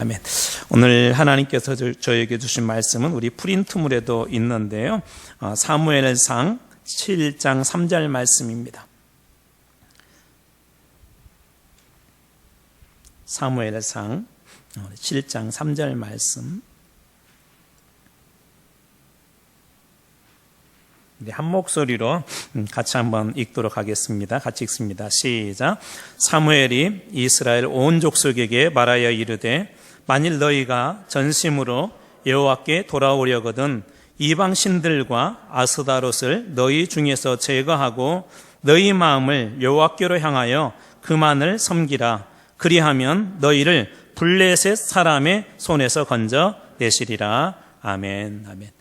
아멘. 오늘 하나님께서 저에게 주신 말씀은 우리 프린트물에도 있는데요. 사무엘상 7장 3절 말씀입니다. 사무엘상 7장 3절 말씀. 한 목소리로 같이 한번 읽도록 하겠습니다. 같이 읽습니다. 시작. 사무엘이 이스라엘 온 족속에게 말하여 이르되 만일 너희가 전심으로 여호와께 돌아오려거든 이방 신들과 아스다롯을 너희 중에서 제거하고 너희 마음을 여호와께로 향하여 그만을 섬기라. 그리하면 너희를 블레셋 사람의 손에서 건져 내시리라. 아멘. 아멘.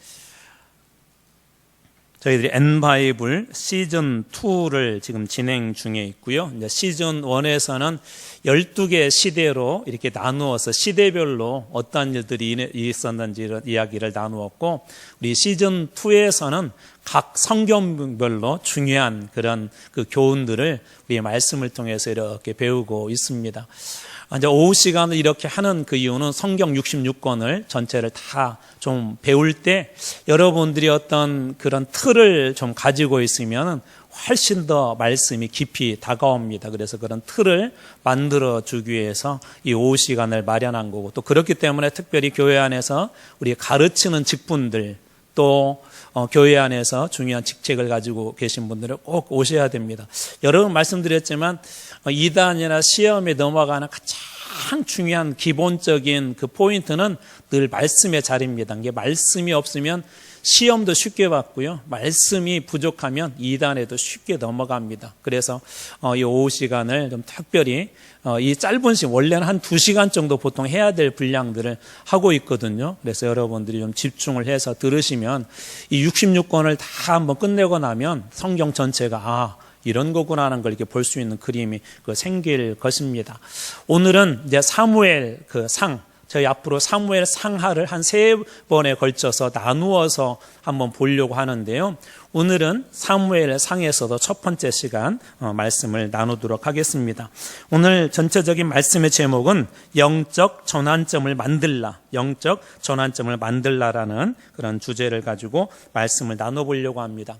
저희들이 N바이블 시즌2를 지금 진행 중에 있고요. 이제 시즌1에서는 12개 시대로 이렇게 나누어서 시대별로 어떠한 일들이 있었는지 이런 이야기를 나누었고, 우리 시즌2에서는 각 성경별로 중요한 그런 그 교훈들을 우리 말씀을 통해서 이렇게 배우고 있습니다. 이제 오후 시간을 이렇게 하는 그 이유는 성경 66권을 전체를 다 좀 배울 때 여러분들이 어떤 그런 틀을 좀 가지고 있으면 훨씬 더 말씀이 깊이 다가옵니다. 그래서 그런 틀을 만들어 주기 위해서 이 오후 시간을 마련한 거고, 또 그렇기 때문에 특별히 교회 안에서 우리 가르치는 직분들, 또 교회 안에서 중요한 직책을 가지고 계신 분들은 꼭 오셔야 됩니다. 여러 번 말씀드렸지만 이단이나 시험에 넘어가는 가장 중요한 기본적인 그 포인트는 늘 말씀의 자리입니다. 이게 말씀이 없으면 시험도 쉽게 받고요, 말씀이 부족하면 이단에도 쉽게 넘어갑니다. 그래서 이 오후 시간을 좀 특별히 이 짧은 시간, 원래는 한 2시간 정도 보통 해야 될 분량들을 하고 있거든요. 그래서 여러분들이 좀 집중을 해서 들으시면 이 66권을 다 한번 끝내고 나면 성경 전체가 이런 거구나 하는 걸 이렇게 볼 수 있는 그림이 생길 것입니다. 오늘은 이제 사무엘 그 상, 저희 앞으로 사무엘 상하를 한 3번에 걸쳐서 나누어서 한번 보려고 하는데요. 오늘은 사무엘 상에서도 첫 번째 시간 말씀을 나누도록 하겠습니다. 오늘 전체적인 말씀의 제목은 영적 전환점을 만들라, 영적 전환점을 만들라라는 그런 주제를 가지고 말씀을 나눠보려고 합니다.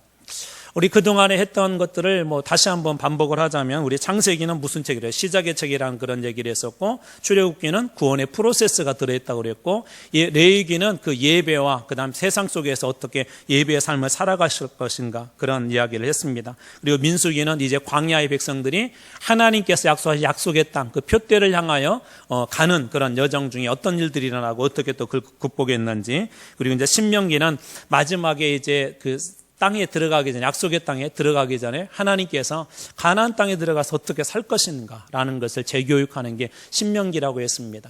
우리 그동안에 했던 것들을 다시 한번 반복을 하자면, 우리 창세기는 무슨 책이래요? 시작의 책이라는 그런 얘기를 했었고, 출애굽기는 구원의 프로세스가 들어있다고 그랬고, 레위기는 그 예배와 그 다음 세상 속에서 어떻게 예배의 삶을 살아가실 것인가, 그런 이야기를 했습니다. 그리고 민수기는 이제 광야의 백성들이 하나님께서 약속하신 약속의 땅, 그 표대를 향하여 가는 그런 여정 중에 어떤 일들이 일어나고 어떻게 또 그걸 극복했는지, 그리고 이제 신명기는 마지막에 이제 그 땅에 들어가기 전에, 약속의 땅에 들어가기 전에 하나님께서 가나안 땅에 들어가서 어떻게 살 것인가라는 것을 재교육하는 게 신명기라고 했습니다.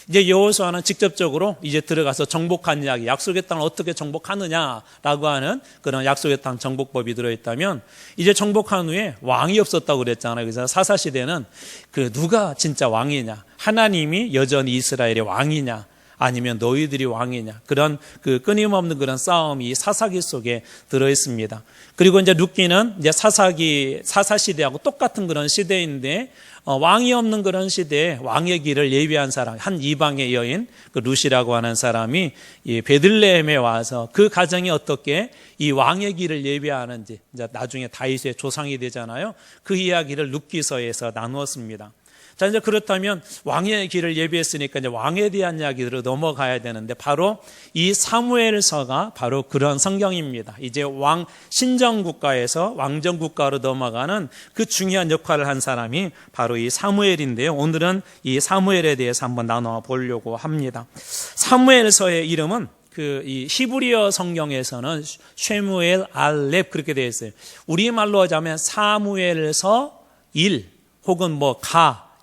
이제 여호수아는 직접적으로 이제 들어가서 정복한 이야기, 약속의 땅을 어떻게 정복하느냐라고 하는 그런 약속의 땅 정복법이 들어있다면, 이제 정복한 후에 왕이 없었다고 그랬잖아요. 그래서 사사시대는 그 누가 진짜 왕이냐, 하나님이 여전히 이스라엘의 왕이냐, 아니면 너희들이 왕이냐, 그런 그 끊임없는 그런 싸움이 사사기 속에 들어 있습니다. 그리고 이제 룻기는 이제 사사 시대하고 똑같은 그런 시대인데, 왕이 없는 그런 시대에 왕의 길을 예비한 사람, 한 이방의 여인 그 룻이라고 하는 사람이 이 베들레헴에 와서 그 가정이 어떻게 이 왕의 길을 예비하는지, 이제 나중에 다윗의 조상이 되잖아요. 그 이야기를 룻기서에서 나누었습니다. 자, 이제 그렇다면 왕의 길을 예비했으니까 이제 왕에 대한 이야기로 넘어가야 되는데, 바로 이 사무엘서가 바로 그런 성경입니다. 이제 왕 신정국가에서 왕정국가로 넘어가는 그 중요한 역할을 한 사람이 바로 이 사무엘인데요. 오늘은 이 사무엘에 대해서 한번 나눠 보려고 합니다. 사무엘서의 이름은 이 히브리어 성경에서는 쉐무엘 알렙 그렇게 되어 있어요. 우리말로 하자면 사무엘서 1 혹은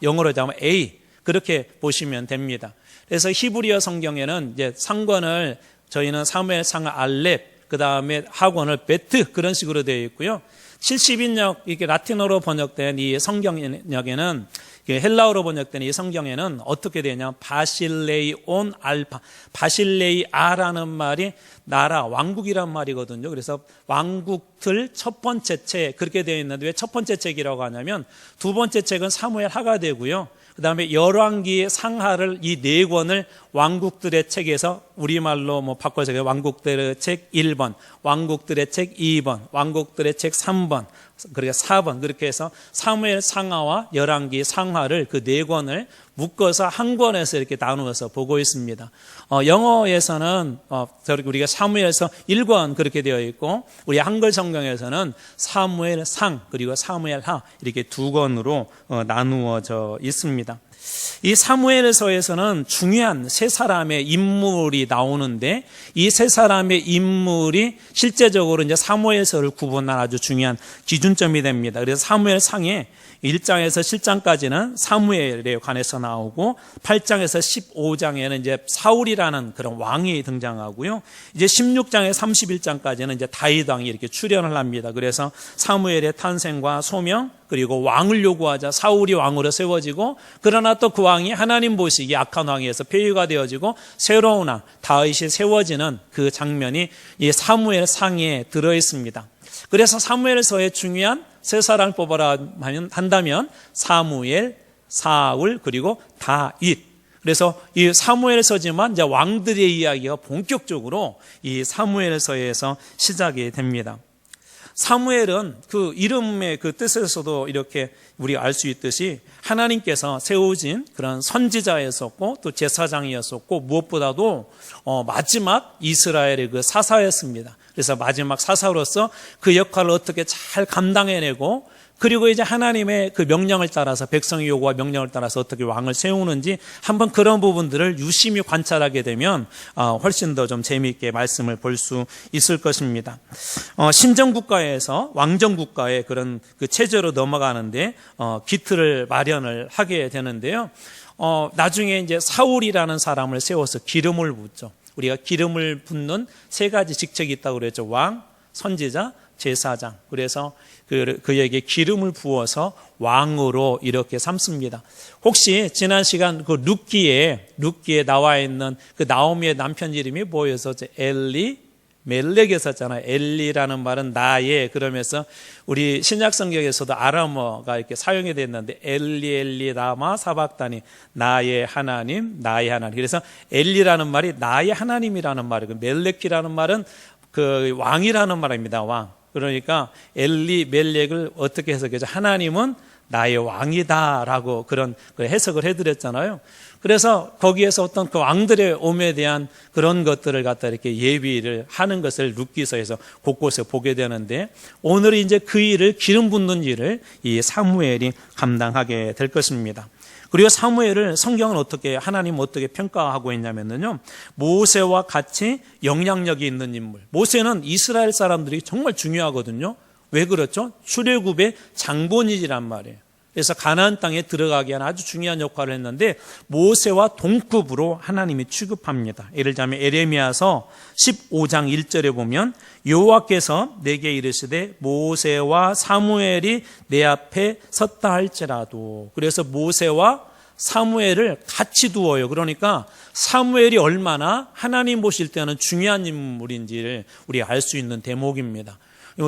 영어로 하자면 A, 그렇게 보시면 됩니다. 그래서 히브리어 성경에는 이제 상권을 저희는 사무엘 상 알렙, 그 다음에 학원을 베트, 그런 식으로 되어 있고요. 70인역, 이렇게 라틴어로 번역된 이 성경역에는, 헬라어로 번역된 이 성경에는 어떻게 되냐, 바실레이온 알파, 바실레이아라는 말이 나라, 왕국이란 말이거든요. 그래서 왕국들 첫 번째 책, 그렇게 되어 있는데 왜 첫 번째 책이라고 하냐면, 두 번째 책은 사무엘 하가 되고요, 그 다음에 열왕기 상하를 이 네 권을 왕국들의 책에서 우리말로 뭐 바꿔서 왕국들의 책 1번, 왕국들의 책 2번, 왕국들의 책 3번, 그러니까 4번 그렇게 해서 사무엘 상하와 열왕기 상하를 그 네 권을 묶어서 한 권에서 이렇게 나누어서 보고 있습니다. 영어에서는 우리가 사무엘서 1권 그렇게 되어 있고 우리 한글 성경에서는 사무엘 상 그리고 사무엘 하 이렇게 두 권으로 나누어져 있습니다. 이 사무엘서에서는 중요한 세 사람의 인물이 나오는데 이 세 사람의 인물이 실제적으로 이제 사무엘서를 구분한 아주 중요한 기준점이 됩니다. 그래서 사무엘 상에 1장에서 7장까지는 사무엘에 관해서 나오고 8장에서 15장에는 이제 사울이라는 그런 왕이 등장하고요. 이제 16장에서 31장까지는 이제 다윗 왕이 이렇게 출현을 합니다. 그래서 사무엘의 탄생과 소명 그리고 왕을 요구하자 사울이 왕으로 세워지고 그러나 또 그 왕이 하나님 보시기에 악한 왕에서 폐위가 되어지고 새로운 왕 다윗이 세워지는 그 장면이 이 사무엘 상에 들어 있습니다. 그래서 사무엘서의 중요한 세 사람을 뽑아라 한다면 사무엘, 사울 그리고 다윗. 그래서 이 사무엘서지만 이제 왕들의 이야기가 본격적으로 이 사무엘서에서 시작이 됩니다. 사무엘은 그 이름의 그 뜻에서도 이렇게 우리가 알 수 있듯이 하나님께서 세우신 그런 선지자였었고 또 제사장이었었고 무엇보다도 마지막 이스라엘의 그 사사였습니다. 그래서 마지막 사사로서 그 역할을 어떻게 잘 감당해내고 그리고 이제 하나님의 그 명령을 따라서 백성의 요구와 명령을 따라서 어떻게 왕을 세우는지 한번 그런 부분들을 유심히 관찰하게 되면 훨씬 더 좀 재미있게 말씀을 볼 수 있을 것입니다. 신정국가에서 왕정국가의 그런 그 체제로 넘어가는데 기틀을 마련을 하게 되는데요. 나중에 이제 사울이라는 사람을 세워서 기름을 붓죠. 우리가 기름을 붓는 세 가지 직책이 있다고 그랬죠. 왕, 선지자, 제사장. 그래서 그에게 기름을 부어서 왕으로 이렇게 삼습니다. 혹시 지난 시간 그 룻기에 나와 있는 그 나오미의 남편 이름이 뭐였었죠? 멜렉이었잖아요. 엘리라는 말은 나의 그러면서 우리 신약 성경에서도 아람어가 이렇게 사용이 됐는데 엘리 라마 사박다니 나의 하나님. 그래서 엘리라는 말이 나의 하나님이라는 말이고 멜렉이라는 말은 그 왕이라는 말입니다. 왕. 그러니까 멜렉을 어떻게 해석해서 하나님은 나의 왕이다라고 그런 해석을 해드렸잖아요. 그래서 거기에서 어떤 그 왕들의 오매에 대한 그런 것들을 갖다 이렇게 예비를 하는 것을 룻기서에서 곳곳에 보게 되는데 오늘 이제 그 일을 기름 붓는 일을 이 사무엘이 감당하게 될 것입니다. 그리고 사무엘을 성경은 하나님 어떻게 평가하고 있냐면요. 모세와 같이 영향력이 있는 인물. 모세는 이스라엘 사람들이 정말 중요하거든요. 왜 그렇죠? 출애굽의 장본인이란 말이에요. 그래서 가나안 땅에 들어가게 하는 아주 중요한 역할을 했는데 모세와 동급으로 하나님이 취급합니다. 예를 들자면 에레미야서 15장 1절에 보면 여호와께서 내게 이르시되 모세와 사무엘이 내 앞에 섰다 할지라도. 그래서 모세와 사무엘을 같이 두어요. 그러니까 사무엘이 얼마나 하나님 보실 때는 중요한 인물인지를 우리가 알 수 있는 대목입니다.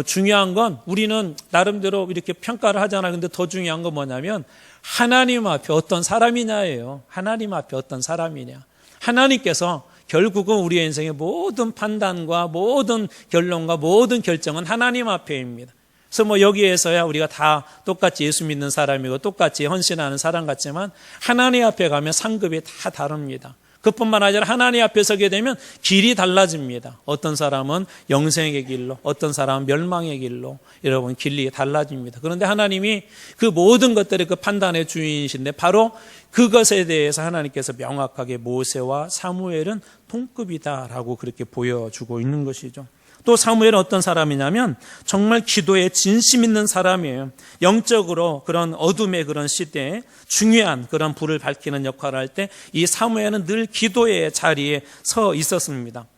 중요한 건 우리는 나름대로 이렇게 평가를 하잖아요. 근데 더 중요한 건 뭐냐면 하나님 앞에 어떤 사람이냐예요. 하나님 앞에 어떤 사람이냐. 하나님께서 결국은 우리의 인생의 모든 판단과 모든 결론과 모든 결정은 하나님 앞에입니다. 그래서 여기에서야 우리가 다 똑같이 예수 믿는 사람이고 똑같이 헌신하는 사람 같지만 하나님 앞에 가면 상급이 다 다릅니다. 그뿐만 아니라 하나님 앞에 서게 되면 길이 달라집니다. 어떤 사람은 영생의 길로, 어떤 사람은 멸망의 길로, 여러분 길이 달라집니다. 그런데 하나님이 그 모든 것들의 그 판단의 주인이신데 바로 그것에 대해서 하나님께서 명확하게 모세와 사무엘은 동급이다라고 그렇게 보여주고 있는 것이죠. 또 사무엘은 어떤 사람이냐면 정말 기도에 진심 있는 사람이에요. 영적으로 그런 어둠의 그런 시대에 중요한 그런 불을 밝히는 역할을 할 때 이 사무엘은 늘 기도의 자리에 서 있었습니다.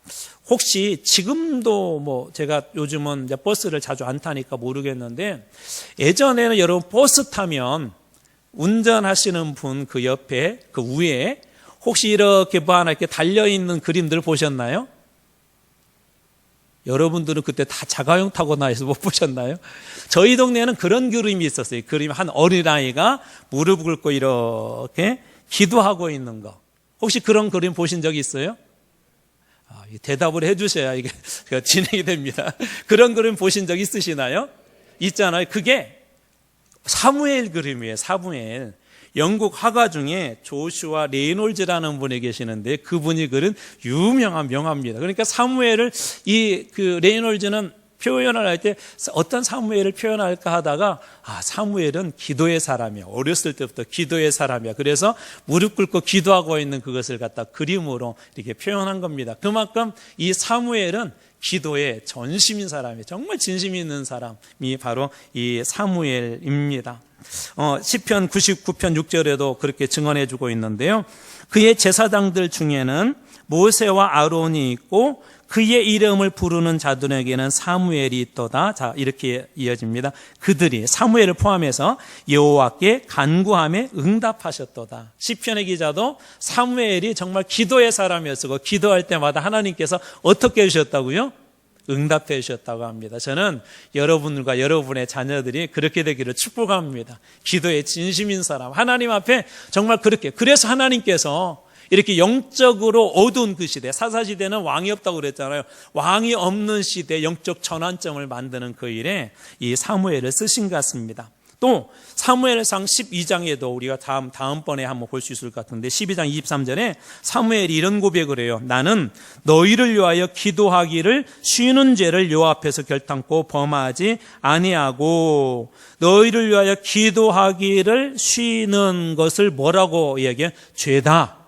혹시 지금도 제가 요즘은 이제 버스를 자주 안 타니까 모르겠는데 예전에는 여러분 버스 타면 운전하시는 분 그 옆에 그 위에 혹시 이렇게 하나 이렇게 달려 있는 그림들 보셨나요? 여러분들은 그때 다 자가용 타고나 해서 못 보셨나요? 저희 동네에는 그런 그림이 있었어요. 그림 한 어린아이가 무릎 꿇고 이렇게 기도하고 있는 거. 혹시 그런 그림 보신 적 있어요? 대답을 해 주셔야 이게 진행이 됩니다. 그런 그림 보신 적 있으시나요? 있잖아요. 그게 사무엘 그림이에요. 사무엘. 영국 화가 중에 조슈아 레이놀즈라는 분이 계시는데 그분이 그린 유명한 명화입니다. 그러니까 사무엘을 그 레이놀즈는 표현을 할 때 어떤 사무엘을 표현할까 하다가 사무엘은 기도의 사람이야. 어렸을 때부터 기도의 사람이야. 그래서 무릎 꿇고 기도하고 있는 그것을 갖다 그림으로 이렇게 표현한 겁니다. 그만큼 이 사무엘은 기도에 전심인 사람이에요. 정말 진심이 있는 사람이 바로 이 사무엘입니다. 시편 99편 6절에도 그렇게 증언해 주고 있는데요. 그의 제사장들 중에는 모세와 아론이 있고 그의 이름을 부르는 자들에게는 사무엘이 있도다. 자, 이렇게 이어집니다. 그들이 사무엘을 포함해서 여호와께 간구함에 응답하셨도다. 시편의 기자도 사무엘이 정말 기도의 사람이었고 기도할 때마다 하나님께서 어떻게 해주셨다고요? 응답해 주셨다고 합니다. 저는 여러분과 여러분의 자녀들이 그렇게 되기를 축복합니다. 기도에 진심인 사람, 하나님 앞에 정말 그렇게. 그래서 하나님께서 이렇게 영적으로 어두운 그 시대, 사사시대는 왕이 없다고 그랬잖아요. 왕이 없는 시대, 영적 전환점을 만드는 그 일에 이 사무엘을 쓰신 것 같습니다. 또 사무엘상 12장에도 우리가 다음번에 한번 볼 수 있을 것 같은데 12장 23절에 사무엘이 이런 고백을 해요. 나는 너희를 위하여 기도하기를 쉬는 죄를 여호와 앞에서 결단코 범하지 아니하고, 너희를 위하여 기도하기를 쉬는 것을 뭐라고 얘기해? 죄다.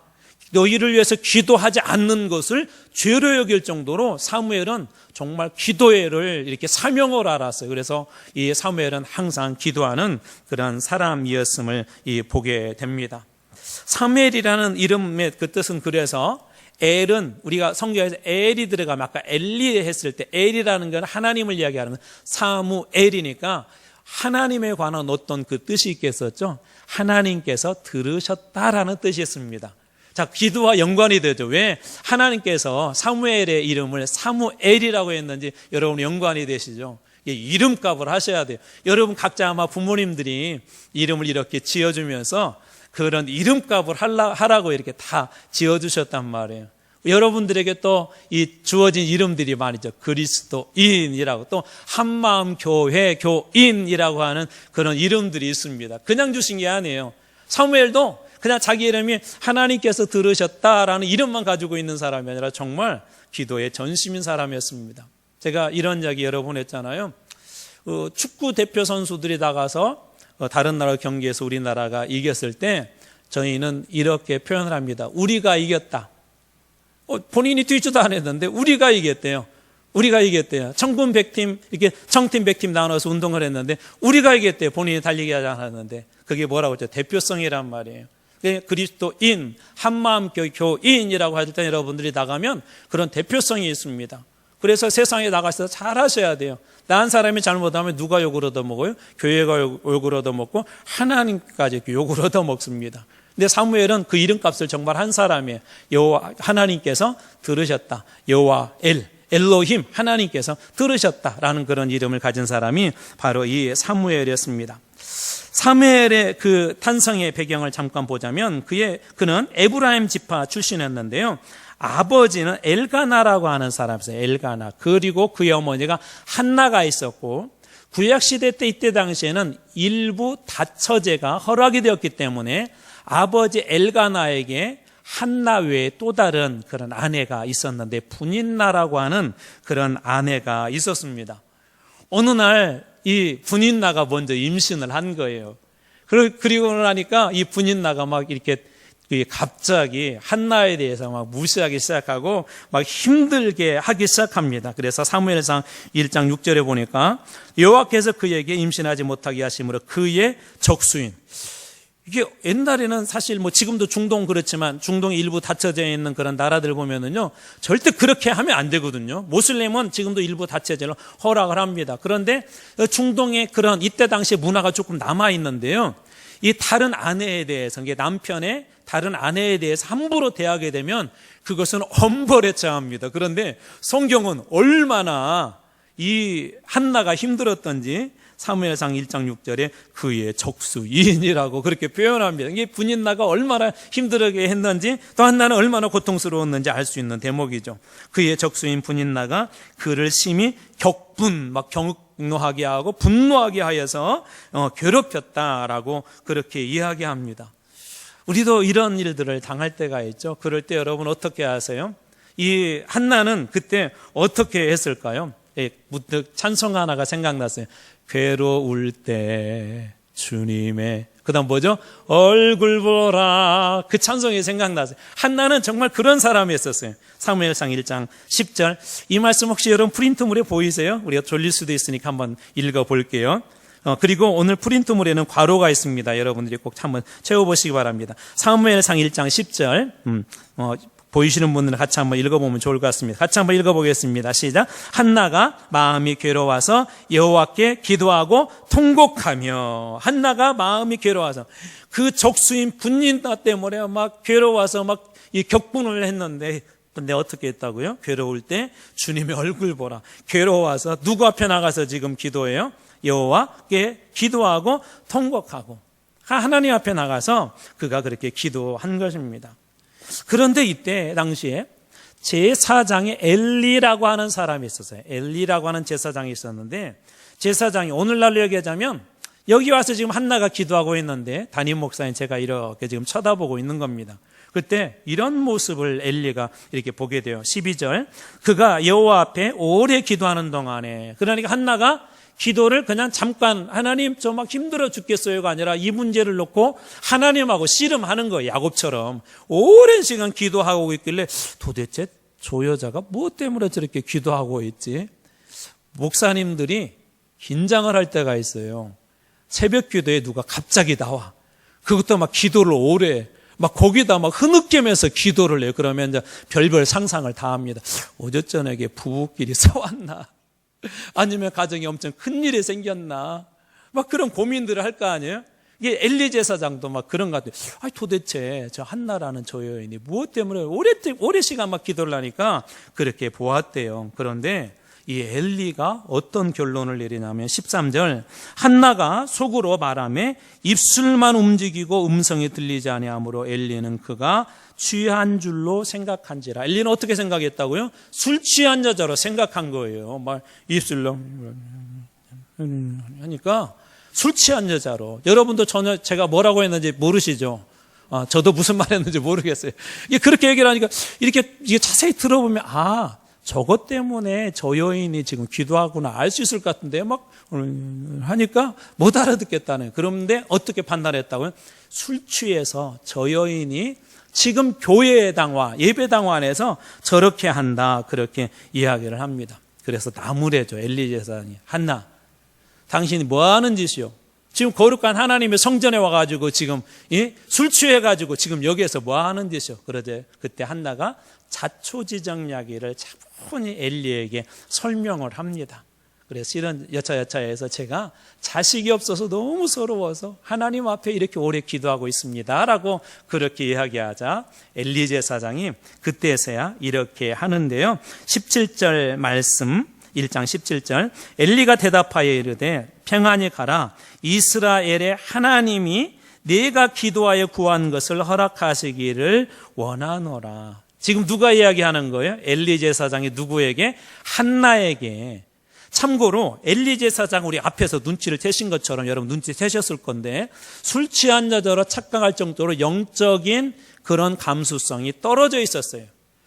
너희를 위해서 기도하지 않는 것을 죄로 여길 정도로 사무엘은 정말 기도를 이렇게 사명을 알았어요. 그래서 이 사무엘은 항상 기도하는 그런 사람이었음을 보게 됩니다. 사무엘이라는 이름의 그 뜻은, 그래서 엘은 우리가 성경에서 엘이 들어가면 아까 엘리 했을 때 엘이라는 건 하나님을 이야기하는 사무엘이니까 하나님에 관한 어떤 그 뜻이 있겠었죠. 하나님께서 들으셨다라는 뜻이 있습니다. 자, 기도와 연관이 되죠. 왜 하나님께서 사무엘의 이름을 사무엘이라고 했는지 여러분 연관이 되시죠. 이름값을 하셔야 돼요. 여러분 각자 아마 부모님들이 이름을 이렇게 지어주면서 그런 이름값을 하라고 이렇게 다 지어주셨단 말이에요. 여러분들에게 또 이 주어진 이름들이 많이죠. 그리스도인이라고, 또 한마음 교회 교인이라고 하는 그런 이름들이 있습니다. 그냥 주신 게 아니에요. 사무엘도 그냥 자기 이름이 하나님께서 들으셨다라는 이름만 가지고 있는 사람이 아니라 정말 기도에 전심인 사람이었습니다. 제가 이런 이야기 여러 번 했잖아요. 축구 대표 선수들이 나가서 다른 나라 경기에서 우리나라가 이겼을 때 저희는 이렇게 표현을 합니다. 우리가 이겼다. 본인이 뛰지도 않았는데 우리가 이겼대요. 우리가 이겼대요. 청군 100팀, 이렇게 청팀 100팀 나눠서 운동을 했는데 우리가 이겼대요. 본인이 달리기 하지 않았는데. 그게 뭐라고 했죠? 대표성이란 말이에요. 그리스도인, 한마음 교인이라고 할 때 여러분들이 나가면 그런 대표성이 있습니다. 그래서 세상에 나가셔서 잘 하셔야 돼요. 나 한 사람이 잘못하면 누가 욕을 얻어먹어요? 교회가 욕을 얻어먹고 하나님까지 욕을 얻어먹습니다. 근데 사무엘은 그 이름값을 정말 한 사람이에요. 여호와 하나님께서 들으셨다. 여호와 엘로힘 하나님께서 들으셨다라는 그런 이름을 가진 사람이 바로 이 사무엘이었습니다. 사무엘의 그 탄생의 배경을 잠깐 보자면 그는 에브라임 지파 출신이었는데요. 아버지는 엘가나라고 하는 사람이었어요. 엘가나. 그리고 그의 어머니가 한나가 있었고, 구약시대 때 이때 당시에는 일부 다처제가 허락이 되었기 때문에 아버지 엘가나에게 한나 외에 또 다른 그런 아내가 있었는데 분인나라고 하는 그런 아내가 있었습니다. 어느 날 이 분인나가 먼저 임신을 한 거예요. 그리고 나니까 이 분인나가 막 이렇게 갑자기 한나에 대해서 막 무시하기 시작하고 막 힘들게 하기 시작합니다. 그래서 사무엘상 1장 6절에 보니까 여호와께서 그에게 임신하지 못하게 하심으로 그의 적수인, 이게 옛날에는 사실 뭐 지금도 중동 그렇지만 중동의 일부 닫혀져 있는 그런 나라들 보면은요, 절대 그렇게 하면 안 되거든요. 모슬림은 지금도 일부 닫혀져 허락을 합니다. 그런데 중동의 그런 이때 당시의 문화가 조금 남아 있는데요. 이 다른 아내에 대해서, 이게 남편의 다른 아내에 대해서 함부로 대하게 되면 그것은 엄벌에 처합니다. 그런데 성경은 얼마나 이 한나가 힘들었던지 사무엘상 1장 6절에 그의 적수이인이라고 그렇게 표현합니다. 이게 분인나가 얼마나 힘들게 했는지 또 한나는 얼마나 고통스러웠는지 알 수 있는 대목이죠. 그의 적수인 분인나가 그를 심히 격노하게 하고 분노하게 하여서 괴롭혔다라고 그렇게 이야기합니다. 우리도 이런 일들을 당할 때가 있죠. 그럴 때 여러분 어떻게 하세요? 이 한나는 그때 어떻게 했을까요? 문득 찬송 하나가 생각났어요. 괴로울 때 주님의, 그 다음 뭐죠? 얼굴 보라. 그 찬송이 생각났어요. 한나는 정말 그런 사람이었어요. 사무엘상 1장 10절. 이 말씀 혹시 여러분 프린트물에 보이세요? 우리가 졸릴 수도 있으니까 한번 읽어볼게요. 그리고 오늘 프린트물에는 괄호가 있습니다. 여러분들이 꼭 한번 채워보시기 바랍니다. 사무엘상 1장 10절. 보이시는 분들은 같이 한번 읽어보면 좋을 것 같습니다. 같이 한번 읽어보겠습니다. 시작. 한나가 마음이 괴로워서 여호와께 기도하고 통곡하며. 한나가 마음이 괴로워서 그 적수인 분인나 때문에 막 괴로워서 막 이 격분을 했는데, 근데 어떻게 했다고요? 괴로울 때 주님의 얼굴 보라. 괴로워서 누구 앞에 나가서 지금 기도해요? 여호와께 기도하고 통곡하고 하나님 앞에 나가서 그가 그렇게 기도한 것입니다. 그런데 이때 당시에 제사장에 엘리라고 하는 사람이 있었어요. 엘리라고 하는 제사장이 있었는데, 제사장이 오늘날로 얘기하자면 여기 와서 지금 한나가 기도하고 있는데 담임 목사인 제가 이렇게 지금 쳐다보고 있는 겁니다. 그때 이런 모습을 엘리가 이렇게 보게 돼요. 12절. 그가 여호와 앞에 오래 기도하는 동안에, 그러니까 한나가 기도를 그냥 잠깐 하나님 저 막 힘들어 죽겠어요가 아니라 이 문제를 놓고 하나님하고 씨름하는 거예요. 야곱처럼 오랜 시간 기도하고 있길래 도대체 저 여자가 무엇 때문에 저렇게 기도하고 있지? 목사님들이 긴장을 할 때가 있어요. 새벽 기도에 누가 갑자기 나와. 그것도 막 기도를 오래 막 거기다 막 흐느끼면서 기도를 해요. 그러면 이제 별별 상상을 다 합니다. 어제 저녁에 부부끼리 싸웠나? 아니면 가정에 엄청 큰일이 생겼나? 막 그런 고민들을 할 거 아니에요? 이게 엘리 제사장도 막 그런 것 같아요. 아니, 도대체 저 한나라는 저 여인이 무엇 때문에 오래 시간 막 기도를 하니까 그렇게 보았대요. 그런데 이 엘리가 어떤 결론을 내리냐면 13절. 한나가 속으로 말하며 입술만 움직이고 음성이 들리지 아니하므로 엘리는 그가 취한 줄로 생각한지라. 엘리는 어떻게 생각했다고요? 술 취한 여자로 생각한 거예요. 막 입술로 하니까 술 취한 여자로. 여러분도 전혀 제가 뭐라고 했는지 모르시죠? 저도 무슨 말 했는지 모르겠어요. 이게 그렇게 얘기를 하니까 이게 자세히 들어보면 저것 때문에 저 여인이 지금 기도하구나 알 수 있을 것 같은데 막 하니까 못 알아듣겠다는. 그런데 어떻게 판단했다고요? 술 취해서 저 여인이 지금 교회당화, 예배당화 안에서 저렇게 한다, 그렇게 이야기를 합니다. 그래서 나무래죠. 엘리 제사장이. 한나, 당신이 뭐 하는 짓이요? 지금 거룩한 하나님의 성전에 와가지고 지금 술 취해가지고 지금 여기에서 뭐 하는 짓이요? 그러자 그때 한나가 자초지정 이야기를 차분히 엘리에게 설명을 합니다. 그래서 이런 여차여차해서 제가 자식이 없어서 너무 서러워서 하나님 앞에 이렇게 오래 기도하고 있습니다 라고 그렇게 이야기하자 엘리 제사장이 그때서야 이렇게 하는데요. 17절 말씀, 1장 17절. 엘리가 대답하여 이르되 평안히 가라. 이스라엘의 하나님이 내가 기도하여 구한 것을 허락하시기를 원하노라. 지금 누가 이야기하는 거예요? 엘리 제사장이 누구에게? 한나에게. 참고로 엘리 제사장 우리 앞에서 눈치를 채신 것처럼 여러분 눈치 채셨을 건데, 술 취한 여자로 착각할 정도로 영적인 그런 감수성이 떨어져 있었어요.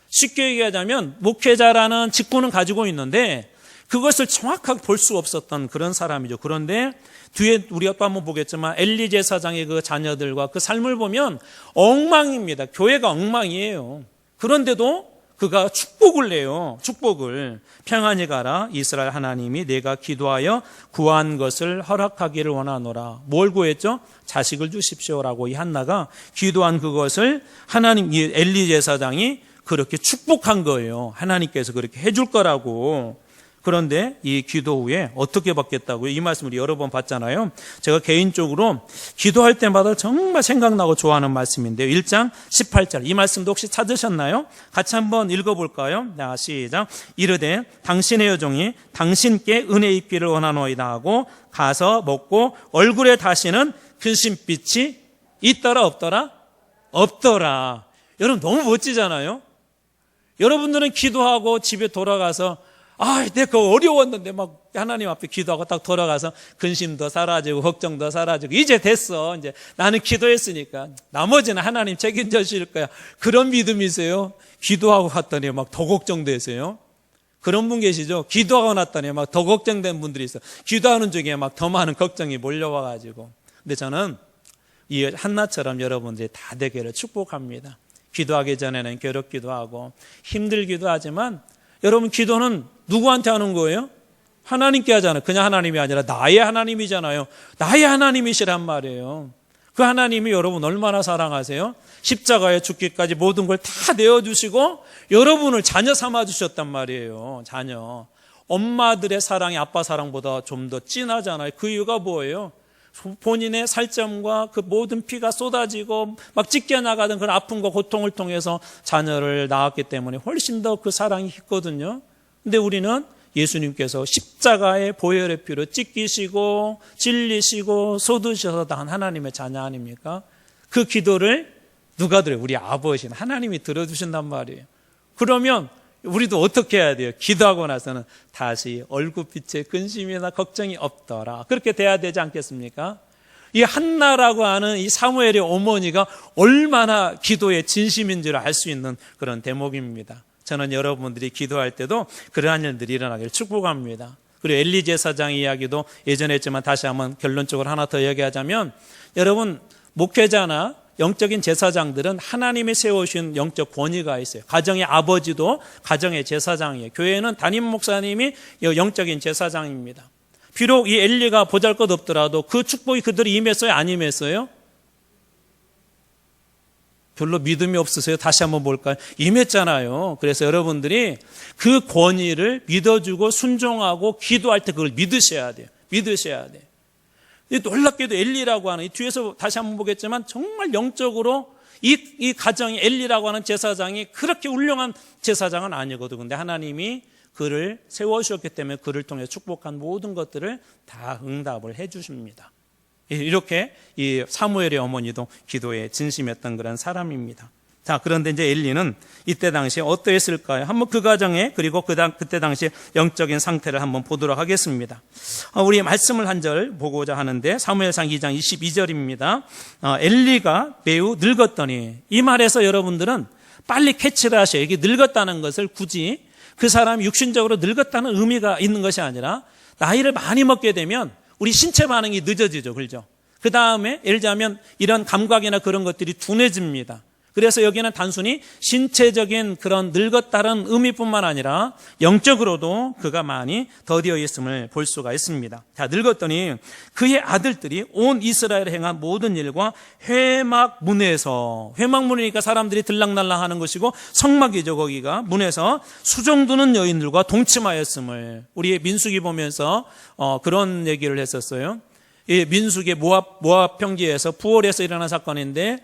쉽게 얘기하자면 목회자라는 직분은 가지고 있는데 그것을 정확하게 볼 수 없었던 그런 사람이죠. 그런데 뒤에 우리가 또 한번 보겠지만 엘리 제사장의 그 자녀들과 그 삶을 보면 엉망입니다. 교회가 엉망이에요. 그런데도 그가 축복을 내요. 축복을. 평안히 가라. 이스라엘 하나님이 내가 기도하여 구한 것을 허락하기를 원하노라. 뭘 구했죠? 자식을 주십시오라고 이 한나가 기도한 그것을 하나님, 이 엘리 제사장이 그렇게 축복한 거예요. 하나님께서 그렇게 해줄 거라고. 그런데 이 기도 후에 어떻게 받겠다고요? 이 말씀을 여러 번 봤잖아요. 제가 개인적으로 기도할 때마다 정말 생각나고 좋아하는 말씀인데요. 1장 18절 이 말씀도 혹시 찾으셨나요? 같이 한번 읽어볼까요? 자, 시작. 이르되 당신의 여종이 당신께 은혜 입기를 원하노이다 하고 가서 먹고 얼굴에 다시는 근심빛이 있더라 없더라? 없더라. 여러분 너무 멋지잖아요. 여러분들은 기도하고 집에 돌아가서 내가 어려웠는데 막 하나님 앞에 기도하고 딱 돌아가서 근심도 사라지고 걱정도 사라지고 이제 됐어. 이제 나는 기도했으니까 나머지는 하나님 책임져 주실 거야. 그런 믿음이세요? 기도하고 갔더니 막 더 걱정되세요? 그런 분 계시죠? 기도하고 났더니 막 더 걱정된 분들이 있어요. 기도하는 중에 막 더 많은 걱정이 몰려와가지고. 근데 저는 이 한나처럼 여러분들이 다 되기를 축복합니다. 기도하기 전에는 괴롭기도 하고 힘들기도 하지만 여러분 기도는 누구한테 하는 거예요? 하나님께 하잖아요. 그냥 하나님이 아니라 나의 하나님이잖아요. 나의 하나님이시란 말이에요. 그 하나님이 여러분 얼마나 사랑하세요? 십자가에 죽기까지 모든 걸 다 내어주시고 여러분을 자녀 삼아주셨단 말이에요. 자녀. 엄마들의 사랑이 아빠 사랑보다 좀 더 진하잖아요. 그 이유가 뭐예요? 본인의 살점과 그 모든 피가 쏟아지고 막 찢겨나가던 그런 아픔과 고통을 통해서 자녀를 낳았기 때문에 훨씬 더 그 사랑이 깊거든요. 근데 우리는 예수님께서 십자가의 보혈의 피로 찢기시고 찔리시고 쏟으셔서 난 하나님의 자녀 아닙니까? 그 기도를 누가 들어요? 우리 아버지는 하나님이 들어주신단 말이에요. 그러면 우리도 어떻게 해야 돼요? 기도하고 나서는 다시 얼굴빛에 근심이나 걱정이 없더라. 그렇게 돼야 되지 않겠습니까? 이 한나라고 하는 이 사무엘의 어머니가 얼마나 기도의 진심인지를 알 수 있는 그런 대목입니다. 저는 여러분들이 기도할 때도 그러한 일들이 일어나기를 축복합니다. 그리고 엘리 제사장 이야기도 예전에 했지만 다시 한번 결론적으로 하나 더 얘기하자면 여러분 목회자나 영적인 제사장들은 하나님이 세우신 영적 권위가 있어요. 가정의 아버지도 가정의 제사장이에요. 교회는 담임 목사님이 영적인 제사장입니다. 비록 이 엘리가 보잘것없더라도 그 축복이 그들이 임했어요? 안 임했어요? 별로 믿음이 없으세요? 다시 한번 볼까요? 임했잖아요. 그래서 여러분들이 그 권위를 믿어주고 순종하고 기도할 때 그걸 믿으셔야 돼요. 믿으셔야 돼요. 놀랍게도 엘리라고 하는, 뒤에서 다시 한번 보겠지만 정말 영적으로 이 가정이 엘리라고 하는 제사장이 그렇게 훌륭한 제사장은 아니거든요. 근데 하나님이 그를 세워주셨기 때문에 그를 통해 축복한 모든 것들을 다 응답을 해 주십니다. 이렇게 이 사무엘의 어머니도 기도에 진심했던 그런 사람입니다. 자, 그런데 이제 엘리는 이때 당시에 어떠했을까요? 한번 그 가정에 그리고 그때 당시 영적인 상태를 한번 보도록 하겠습니다. 우리 말씀을 한 절 보고자 하는데 사무엘상 2장 22절입니다. 엘리가 매우 늙었더니, 이 말에서 여러분들은 빨리 캐치를 하셔요. 이게 늙었다는 것을 굳이 그 사람이 육신적으로 늙었다는 의미가 있는 것이 아니라 나이를 많이 먹게 되면 우리 신체 반응이 늦어지죠. 그렇죠? 그 다음에 예를 들자면 이런 감각이나 그런 것들이 둔해집니다. 그래서 여기는 단순히 신체적인 그런 늙었다는 의미뿐만 아니라 영적으로도 그가 많이 더디어 있음을 볼 수가 있습니다. 자, 늙었더니 그의 아들들이 온 이스라엘에 행한 모든 일과 회막문에서, 회막문이니까 사람들이 들락날락 하는 것이고 성막이죠. 거기가 문에서 수종두는 여인들과 동침하였음을, 우리 민수기 보면서 그런 얘기를 했었어요. 이 민수기 모압 평지에서 부월에서 일어난 사건인데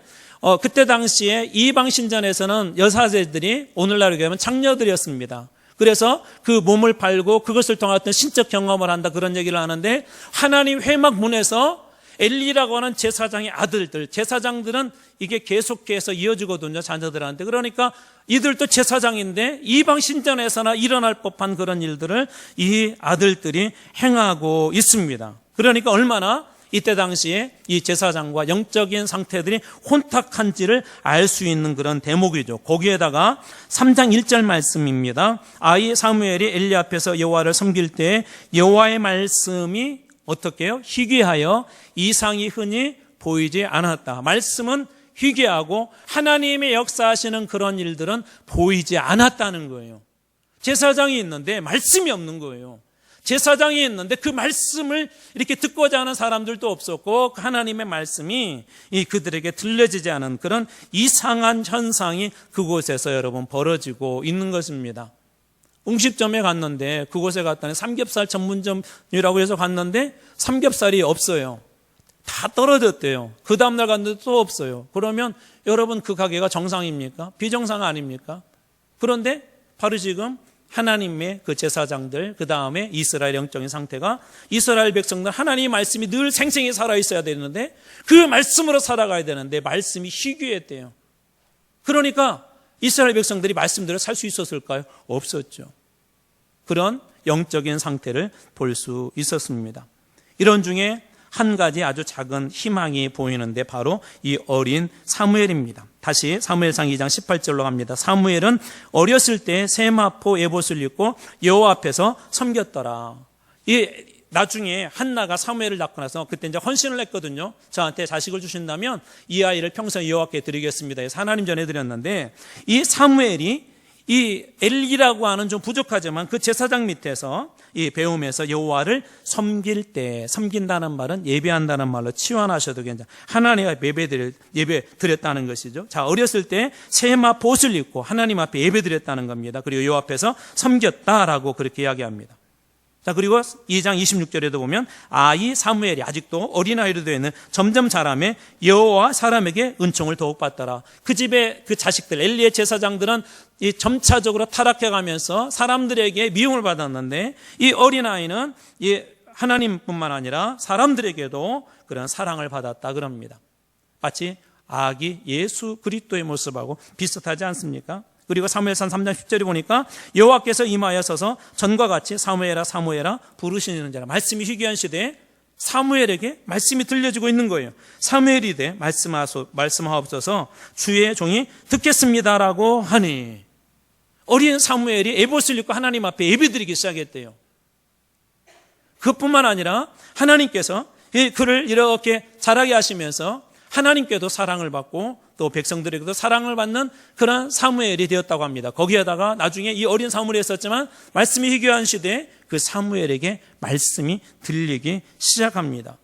그때 당시에 이방 신전에서는 여사제들이 오늘날로 얘기하면 창녀들이었습니다. 그래서 그 몸을 팔고 그것을 통한 어떤 신적 경험을 한다, 그런 얘기를 하는데, 하나님 회막문에서 엘리라고 하는 제사장의 아들들, 제사장들은 이게 계속해서 이어지거든요, 자녀들한테. 그러니까 이들도 제사장인데 이방 신전에서나 일어날 법한 그런 일들을 이 아들들이 행하고 있습니다. 그러니까 얼마나 이때 당시에 이 제사장과 영적인 상태들이 혼탁한지를 알 수 있는 그런 대목이죠. 거기에다가 3장 1절 말씀입니다. 아이 사무엘이 엘리 앞에서 여호와를 섬길 때 여호와의 말씀이 어떻게 해요? 희귀하여 이상이 흔히 보이지 않았다. 말씀은 희귀하고 하나님의 역사하시는 그런 일들은 보이지 않았다는 거예요. 제사장이 있는데 말씀이 없는 거예요. 제사장이 있는데 그 말씀을 이렇게 듣고자 하는 사람들도 없었고, 하나님의 말씀이 그들에게 들려지지 않은 그런 이상한 현상이 그곳에서 여러분 벌어지고 있는 것입니다. 음식점에 갔는데 그곳에 갔더니 삼겹살 전문점이라고 해서 갔는데 삼겹살이 없어요. 다 떨어졌대요. 그 다음날 갔는데 또 없어요. 그러면 여러분 그 가게가 정상입니까? 비정상 아닙니까? 그런데 바로 지금 하나님의 그 제사장들, 그 다음에 이스라엘 영적인 상태가 이스라엘 백성들 하나님의 말씀이 늘 생생히 살아있어야 되는데 그 말씀으로 살아가야 되는데 말씀이 희귀했대요. 그러니까 이스라엘 백성들이 말씀대로 살 수 있었을까요? 없었죠. 그런 영적인 상태를 볼 수 있었습니다. 이런 중에 한 가지 아주 작은 희망이 보이는데 바로 이 어린 사무엘입니다. 다시 사무엘상 2장 18절로 갑니다. 사무엘은 어렸을 때 세마포 에봇을 입고 여호와 앞에서 섬겼더라. 이 나중에 한나가 사무엘을 낳고 나서 그때 이제 헌신을 했거든요. 저한테 자식을 주신다면 이 아이를 평생 여호와께 드리겠습니다 해서 하나님 전에 드렸는데 이 사무엘이 이 엘리라고 하는 좀 부족하지만 그 제사장 밑에서 이 배움에서 여호와를 섬길 때, 섬긴다는 말은 예배한다는 말로 치환하셔도 괜찮아요. 하나님 앞에 예배 드렸다는 것이죠. 자, 어렸을 때 세마 보옷을 입고 하나님 앞에 예배 드렸다는 겁니다. 그리고 여호와 앞에서 섬겼다라고 그렇게 이야기합니다. 자, 그리고 2장 26절에도 보면 아이 사무엘이 아직도 어린아이로 되어 있는 점점 자라매 여호와 사람에게 은총을 더욱 받더라. 그 집의 그 자식들 엘리의 제사장들은 이 점차적으로 타락해가면서 사람들에게 미움을 받았는데 이 어린아이는 이 하나님뿐만 아니라 사람들에게도 그런 사랑을 받았다 그럽니다. 마치 아기 예수 그리스도의 모습하고 비슷하지 않습니까? 그리고 사무엘상 3장 10절에 보니까 여호와께서 임하여서서 전과 같이 사무엘아 사무엘아 부르시는 자라. 말씀이 희귀한 시대에 사무엘에게 말씀이 들려지고 있는 거예요. 사무엘이 돼 말씀하옵소서 주의 종이 듣겠습니다라고 하니 어린 사무엘이 에봇을 입고 하나님 앞에 예배드리기 시작했대요. 그뿐만 아니라 하나님께서 그를 이렇게 자라게 하시면서 하나님께도 사랑을 받고 또 백성들에게도 사랑을 받는 그런 사무엘이 되었다고 합니다. 거기에다가 나중에 이 어린 사무엘이 있었지만 말씀이 희귀한 시대에 그 사무엘에게 말씀이 들리기 시작합니다.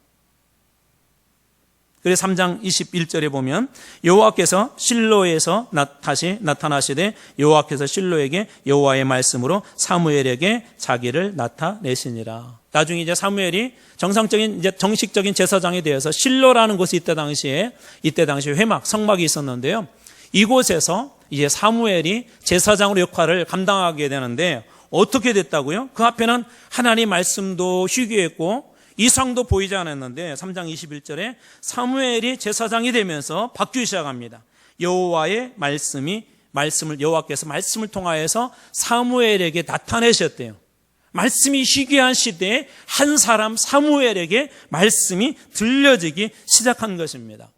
그래서 3장 21절에 보면 여호와께서 실로에서 다시 나타나시되 여호와께서 실로에게 여호와의 말씀으로 사무엘에게 자기를 나타내시니라. 나중에 이제 사무엘이 정상적인 이제 정식적인 제사장에 대해서 실로라는 곳이 이때 당시에 회막 성막이 있었는데요. 이곳에서 이제 사무엘이 제사장으로 역할을 감당하게 되는데 어떻게 됐다고요? 그 앞에는 하나님 말씀도 희귀했고 이상도 보이지 않았는데 3장 21절에 사무엘이 제사장이 되면서 바뀌기 시작합니다. 여호와의 말씀을 여호와께서 말씀을 통하여서 사무엘에게 나타내셨대요. 말씀이 희귀한 시대에 한 사람 사무엘에게 말씀이 들려지기 시작한 것입니다.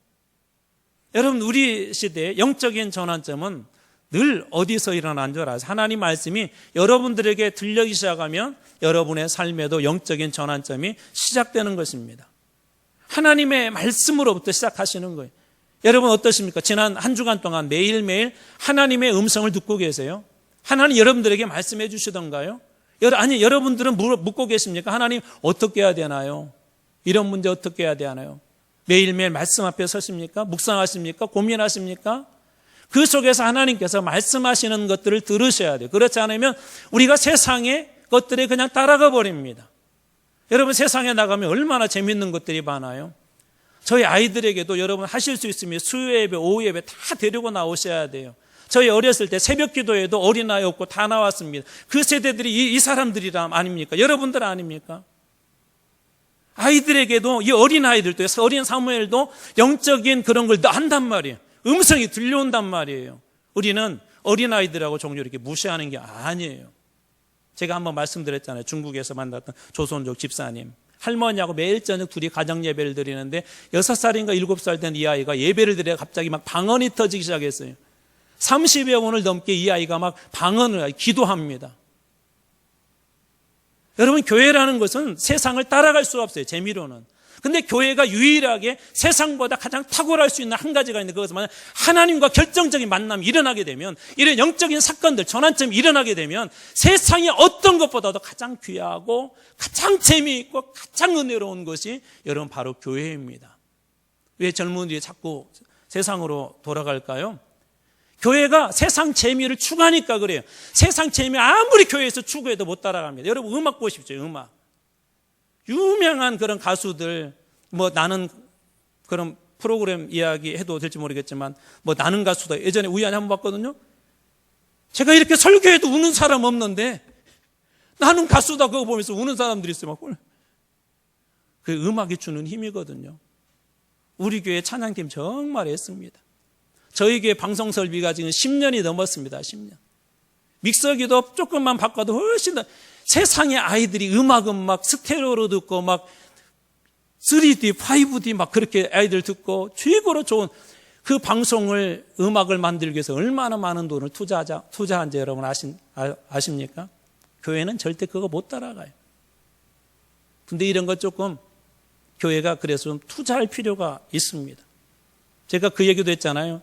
여러분 우리 시대의 영적인 전환점은 늘 어디서 일어난 줄 아세요? 하나님 말씀이 여러분들에게 들려기 시작하면 여러분의 삶에도 영적인 전환점이 시작되는 것입니다. 하나님의 말씀으로부터 시작하시는 거예요. 여러분 어떠십니까? 지난 한 주간 동안 매일매일 하나님의 음성을 듣고 계세요? 하나님 여러분들에게 말씀해 주시던가요? 아니 여러분들은 묻고 계십니까? 하나님 어떻게 해야 되나요? 이런 문제 어떻게 해야 되나요? 매일매일 말씀 앞에 서십니까? 묵상하십니까? 고민하십니까? 그 속에서 하나님께서 말씀하시는 것들을 들으셔야 돼요. 그렇지 않으면 우리가 세상의 것들에 그냥 따라가 버립니다. 여러분 세상에 나가면 얼마나 재밌는 것들이 많아요. 저희 아이들에게도 여러분 하실 수 있으면 수요 예배, 오후 예배 다 데리고 나오셔야 돼요. 저희 어렸을 때 새벽 기도에도 어린아이 없고 다 나왔습니다. 그 세대들이 이 사람들이라 아닙니까? 여러분들 아닙니까? 아이들에게도 이 어린아이들도 어린 사무엘도 영적인 그런 걸 한단 말이에요. 음성이 들려온단 말이에요. 우리는 어린아이들하고 종종 이렇게 무시하는 게 아니에요. 제가 한번 말씀드렸잖아요. 중국에서 만났던 조선족 집사님. 할머니하고 매일 저녁 둘이 가정 예배를 드리는데 6살인가 7살 된 이 아이가 예배를 드려 갑자기 막 방언이 터지기 시작했어요. 30여 번을 넘게 이 아이가 막 방언을 기도합니다. 여러분 교회라는 것은 세상을 따라갈 수 없어요. 재미로는. 근데 교회가 유일하게 세상보다 가장 탁월할 수 있는 한 가지가 있는데 그것은 하나님과 결정적인 만남이 일어나게 되면 이런 영적인 사건들, 전환점이 일어나게 되면 세상의 어떤 것보다도 가장 귀하고 가장 재미있고 가장 은혜로운 것이 여러분 바로 교회입니다. 왜 젊은이들이 자꾸 세상으로 돌아갈까요? 교회가 세상 재미를 추구하니까 그래요. 세상 재미 아무리 교회에서 추구해도 못 따라갑니다. 여러분 음악 보십시오. 음악. 유명한 그런 가수들, 뭐 나는 그런 프로그램 이야기 해도 될지 모르겠지만 뭐 나는 가수다. 예전에 우연히 한번 봤거든요. 제가 이렇게 설교해도 우는 사람 없는데 나는 가수다 그거 보면서 우는 사람들이 있어요. 막. 그 음악이 주는 힘이거든요. 우리 교회 찬양팀 정말 애씁니다. 저희 교회 방송 설비가 지금 10년이 넘었습니다. 10년. 믹서기도 조금만 바꿔도 훨씬 더 세상의 아이들이 음악은 막 스테레오로 듣고 막 3D, 5D 막 그렇게 아이들 듣고 최고로 좋은 그 방송을 음악을 만들기 위해서 얼마나 많은 돈을 투자한지 여러분 아십니까? 교회는 절대 그거 못 따라가요. 근데 이런 것 조금 교회가 그래서 좀 투자할 필요가 있습니다. 제가 그 얘기도 했잖아요.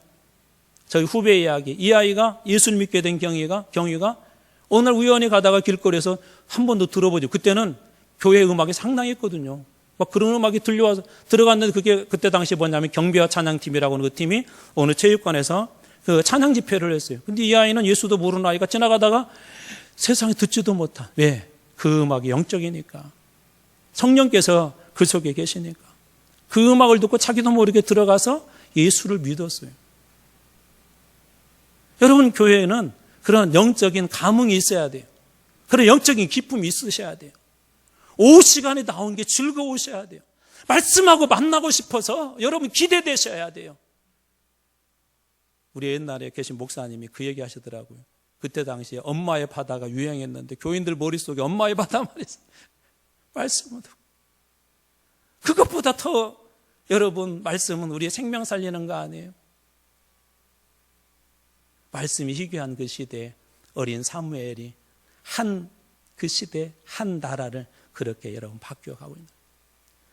저희 후배 이야기. 이 아이가 예수를 믿게 된 경위가 어느 날 우연히 가다가 길거리에서 한 번도 들어보죠. 그때는 교회 음악이 상당했거든요. 막 그런 음악이 들려와서 들어갔는데 그게 그때 당시에 뭐냐면 경배와 찬양팀이라고 하는 그 팀이 어느 체육관에서 그 찬양 집회를 했어요. 근데 이 아이는 예수도 모르는 아이가 지나가다가 세상에 듣지도 못한. 왜? 그 음악이 영적이니까. 성령께서 그 속에 계시니까. 그 음악을 듣고 자기도 모르게 들어가서 예수를 믿었어요. 여러분 교회에는 그런 영적인 감흥이 있어야 돼요. 그런 영적인 기쁨이 있으셔야 돼요. 오후 시간에 나온 게 즐거우셔야 돼요. 말씀하고 만나고 싶어서 여러분 기대되셔야 돼요. 우리 옛날에 계신 목사님이 그 얘기 하시더라고요. 그때 당시에 엄마의 바다가 유행했는데 교인들 머릿속에 엄마의 바다만 있어요. 말씀은 그것보다 더 여러분 말씀은 우리의 생명 살리는 거 아니에요? 말씀이 희귀한 그 시대에 어린 사무엘이 그 시대 한 나라를 그렇게 여러분 바뀌어가고 있는 거예요.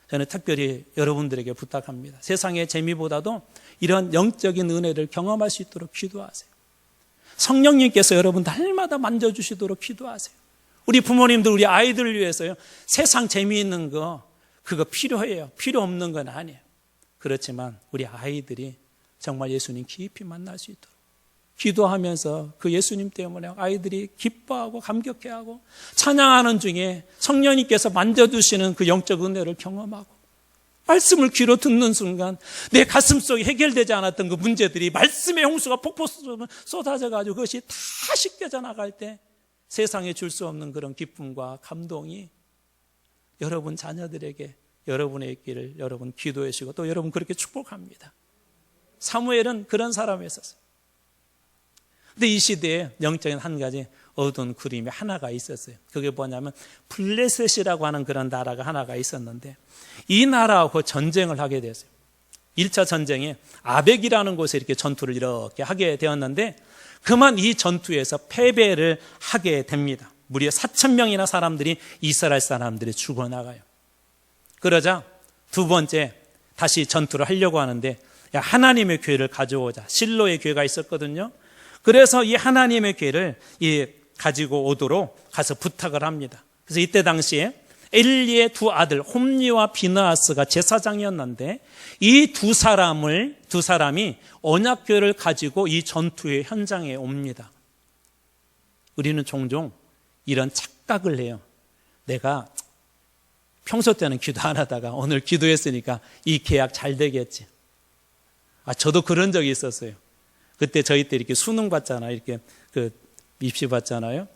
저는 특별히 여러분들에게 부탁합니다. 세상의 재미보다도 이런 영적인 은혜를 경험할 수 있도록 기도하세요. 성령님께서 여러분 날마다 만져주시도록 기도하세요. 우리 부모님들 우리 아이들을 위해서요. 세상 재미있는 거 그거 필요해요. 필요 없는 건 아니에요. 그렇지만 우리 아이들이 정말 예수님 깊이 만날 수 있도록 기도하면서 그 예수님 때문에 아이들이 기뻐하고 감격해하고 찬양하는 중에 성령님께서 만져주시는 그 영적 은혜를 경험하고 말씀을 귀로 듣는 순간 내 가슴 속에 해결되지 않았던 그 문제들이 말씀의 홍수가 폭포 쏟아져가지고 그것이 다 씻겨져 나갈 때 세상에 줄 수 없는 그런 기쁨과 감동이 여러분 자녀들에게 여러분의 있기를 여러분 기도해 주시고 또 여러분 그렇게 축복합니다. 사무엘은 그런 사람이었어요. 근데 이 시대에 영적인 한 가지 어두운 그림이 하나가 있었어요. 그게 뭐냐면 블레셋이라고 하는 그런 나라가 하나가 있었는데 이 나라하고 전쟁을 하게 됐어요. 1차 전쟁에 아벡이라는 곳에 이렇게 전투를 이렇게 하게 되었는데 그만 이 전투에서 패배를 하게 됩니다. 무려 4,000명이나 사람들이 이스라엘 사람들이 죽어나가요. 그러자 두 번째 다시 전투를 하려고 하는데 야, 하나님의 교회를 가져오자. 실로의 교회가 있었거든요. 그래서 이 하나님의 교회를 가지고 오도록 가서 부탁을 합니다. 그래서 이때 당시에 엘리의 두 아들 홈리와 비느하스가 제사장이었는데 이 두 사람이 언약궤를 가지고 이 전투의 현장에 옵니다. 우리는 종종 이런 착각을 해요. 내가 평소 때는 기도 안 하다가 오늘 기도했으니까 이 계약 잘 되겠지. 저도 그런 적이 있었어요. 그때 저희 때 이렇게 수능 봤잖아요. 이렇게 그 입시 봤잖아요.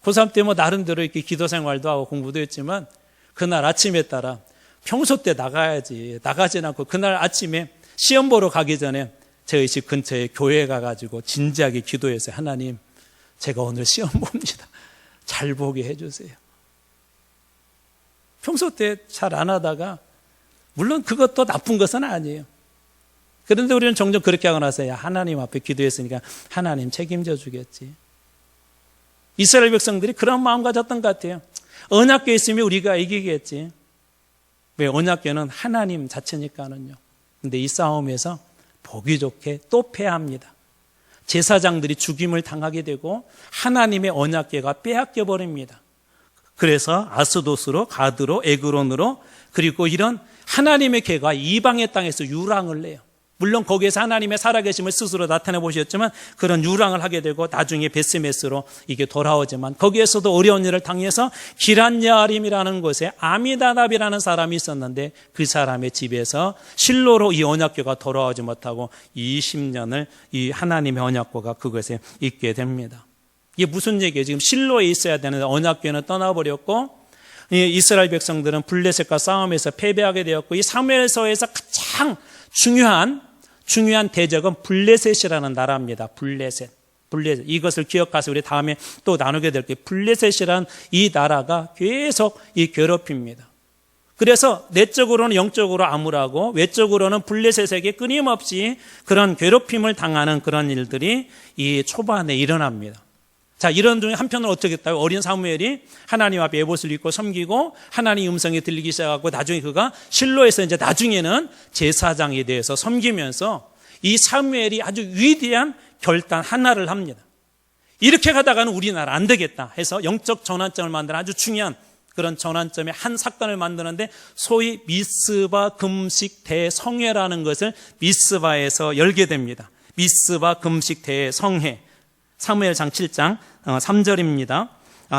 고3 때 뭐 나름대로 이렇게 기도 생활도 하고 공부도 했지만 그날 아침에 따라 평소 때 나가진 않고 그날 아침에 시험 보러 가기 전에 저희 집 근처에 교회 가가지고 진지하게 기도했어요. 하나님, 제가 오늘 시험 봅니다. 잘 보게 해주세요. 평소 때 잘 안 하다가 물론 그것도 나쁜 것은 아니에요. 그런데 우리는 종종 그렇게 하고 나서 하나님 앞에 기도했으니까 하나님 책임져 주겠지. 이스라엘 백성들이 그런 마음 가졌던 것 같아요. 언약궤 있으면 우리가 이기겠지. 왜? 언약궤는 하나님 자체니까는요. 근데 이 싸움에서 보기 좋게 또 패합니다. 제사장들이 죽임을 당하게 되고 하나님의 언약궤가 빼앗겨 버립니다. 그래서 아스도스로, 가드로, 에그론으로 그리고 이런 하나님의 궤가 이방의 땅에서 유랑을 해요. 물론 거기에서 하나님의 살아계심을 스스로 나타내 보셨지만 그런 유랑을 하게 되고 나중에 베스메스로 이게 돌아오지만 거기에서도 어려운 일을 당해서 기란야림이라는 곳에 아미다답이라는 사람이 있었는데 그 사람의 집에서 실로로 이 언약궤가 돌아오지 못하고 20년을 이 하나님의 언약궤가 그곳에 있게 됩니다. 이게 무슨 얘기예요? 지금 실로에 있어야 되는 언약궤는 떠나버렸고 이스라엘 백성들은 블레셋과 싸움에서 패배하게 되었고 이 사무엘서에서 가장 중요한 대적은 블레셋이라는 나라입니다. 블레셋. 이것을 기억하세요. 우리 다음에 또 나누게 될게요. 블레셋이란 이 나라가 계속 이 괴롭힙니다. 그래서 내적으로는 영적으로 암울하고 외적으로는 블레셋에게 끊임없이 그런 괴롭힘을 당하는 그런 일들이 이 초반에 일어납니다. 자, 이런 중에 한편으로 어떻게 했다고? 어린 사무엘이 하나님 앞에 에봇을 입고 섬기고 하나님 음성이 들리기 시작하고 나중에 그가 실로에서 이제 나중에는 제사장에 대해서 섬기면서 이 사무엘이 아주 위대한 결단 하나를 합니다. 이렇게 가다가는 우리나라 안 되겠다 해서 영적 전환점을 만드는 아주 중요한 그런 전환점의 한 사건을 만드는데 소위 미스바 금식 대성회라는 것을 미스바에서 열게 됩니다. 미스바 금식 대성회. 사무엘상 7장 3절입니다.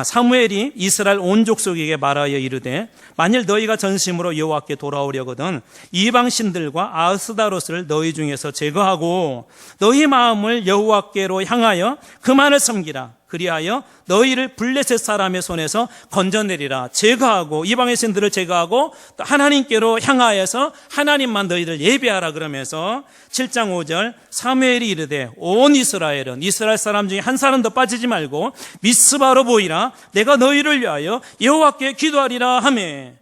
사무엘이 이스라엘 온 족속에게 말하여 이르되 만일 너희가 전심으로 여호와께 돌아오려거든 이방 신들과 아스다로스를 너희 중에서 제거하고 너희 마음을 여호와께로 향하여 그만을 섬기라. 그리하여 너희를 블레셋 사람의 손에서 건져내리라. 제거하고 이방의 신들을 제거하고 또 하나님께로 향하여서 하나님만 너희를 예배하라. 그러면서 7장 5절 사무엘이 이르되 온 이스라엘은 이스라엘 사람 중에 한 사람도 빠지지 말고 미스바로 모이라. 내가 너희를 위하여 여호와께 기도하리라 하매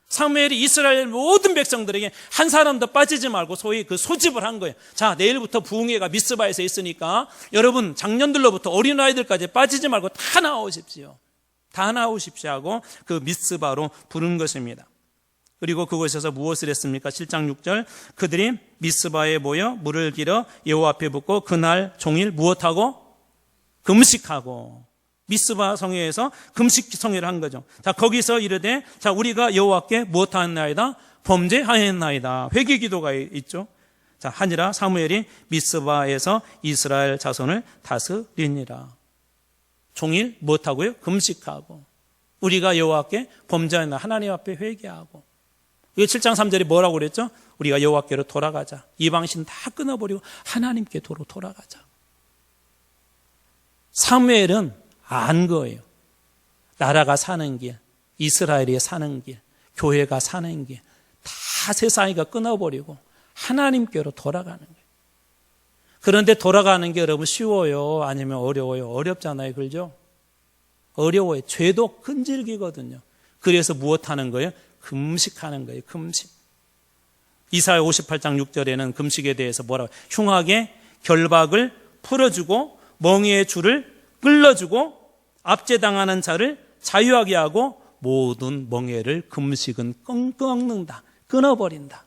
사무엘이 이스라엘 모든 백성들에게 한 사람도 빠지지 말고 소위 그 소집을 한 거예요. 자, 내일부터 부흥회가 미스바에서 있으니까 여러분 작년들로부터 어린아이들까지 빠지지 말고 다 나오십시오. 다 나오십시오 하고 그 미스바로 부른 것입니다. 그리고 그곳에서 무엇을 했습니까? 7장 6절 그들이 미스바에 모여 물을 길어 여호와 앞에 붓고 그날 종일 무엇하고? 금식하고 미스바 성회에서 금식 성회를 한 거죠. 자, 거기서 이르되 자, 우리가 여호와께 무엇하였나이다? 범죄하였나이다. 회개 기도가 있죠. 자, 하니라 사무엘이 미스바에서 이스라엘 자손을 다스리니라. 종일 무엇하고요? 금식하고 우리가 여호와께 범죄하였나 하나님 앞에 회개하고. 이 7장 3절이 뭐라고 그랬죠? 우리가 여호와께로 돌아가자. 이방신 다 끊어버리고 하나님께 도로 돌아가자. 사무엘은 안 거예요. 나라가 사는 길, 이스라엘이 사는 길, 교회가 사는 길, 다 세상이가 끊어버리고 하나님께로 돌아가는 거예요. 그런데 돌아가는 게 여러분 쉬워요? 아니면 어려워요? 어렵잖아요. 그렇죠? 어려워요. 죄도 끈질기거든요. 그래서 무엇하는 거예요? 금식하는 거예요. 금식. 이사야 58장 6절에는 금식에 대해서 뭐라고? 흉하게 결박을 풀어주고 멍에의 줄을 끌어주고 압제당하는 자를 자유하게 하고 모든 멍에를 금식은 끊는다. 끊어버린다.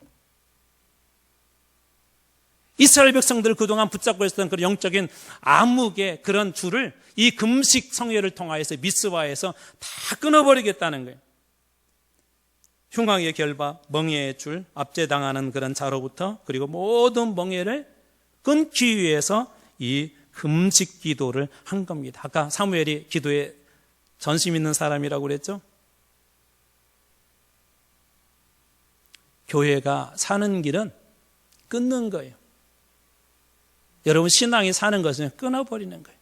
이스라엘 백성들 그동안 붙잡고 있었던 그런 영적인 암흑의 그런 줄을 이 금식 성회를 통하여서 미스바에서 다 끊어버리겠다는 거예요. 흉악의 결박, 멍에의 줄, 압제당하는 그런 자로부터 그리고 모든 멍에를 끊기 위해서 이 금식 기도를 한 겁니다. 아까 사무엘이 기도에 전심 있는 사람이라고 그랬죠? 교회가 사는 길은 끊는 거예요. 여러분 신앙이 사는 것은 끊어버리는 거예요.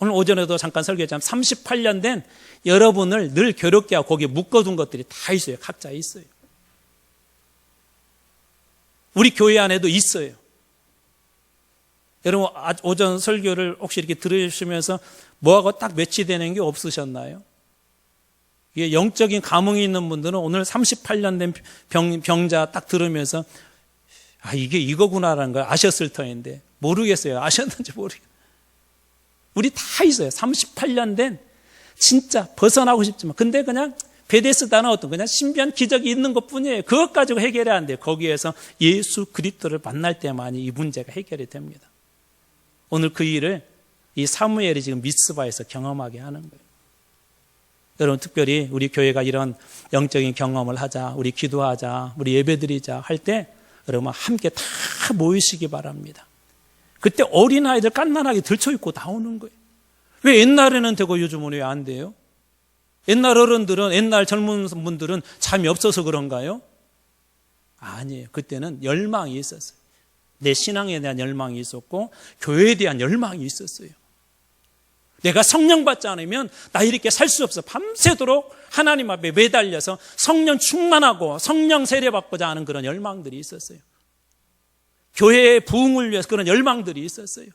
오늘 오전에도 잠깐 설교했지만 38년 된 여러분을 늘 괴롭게 하고 거기에 묶어둔 것들이 다 있어요. 각자 있어요. 우리 교회 안에도 있어요. 여러분 오전 설교를 혹시 이렇게 들으시면서 뭐하고 딱 매치되는 게 없으셨나요? 이게 영적인 감흥이 있는 분들은 오늘 38년 된 병자 딱 들으면서 아 이게 이거구나라는 걸 아셨을 터인데 모르겠어요. 아셨는지 모르겠어요. 우리 다 있어요. 38년 된 진짜 벗어나고 싶지만 근데 그냥 베데스다는 어떤 그냥 신비한 기적이 있는 것뿐이에요. 그것 가지고 해결이 안 돼요. 거기에서 예수 그리스도를 만날 때만이 이 문제가 해결이 됩니다. 오늘 그 일을 이 사무엘이 지금 미스바에서 경험하게 하는 거예요. 여러분 특별히 우리 교회가 이런 영적인 경험을 하자, 우리 기도하자, 우리 예배드리자 할 때 여러분 함께 다 모이시기 바랍니다. 그때 어린아이들 깐난하게 들쳐입고 나오는 거예요. 왜 옛날에는 되고 요즘은 왜 안 돼요? 옛날 어른들은, 옛날 젊은 분들은 잠이 없어서 그런가요? 아니에요. 그때는 열망이 있었어요. 내 신앙에 대한 열망이 있었고 교회에 대한 열망이 있었어요. 내가 성령 받지 않으면 나 이렇게 살 수 없어. 밤새도록 하나님 앞에 매달려서 성령 충만하고 성령 세례받고자 하는 그런 열망들이 있었어요. 교회의 부흥을 위해서 그런 열망들이 있었어요.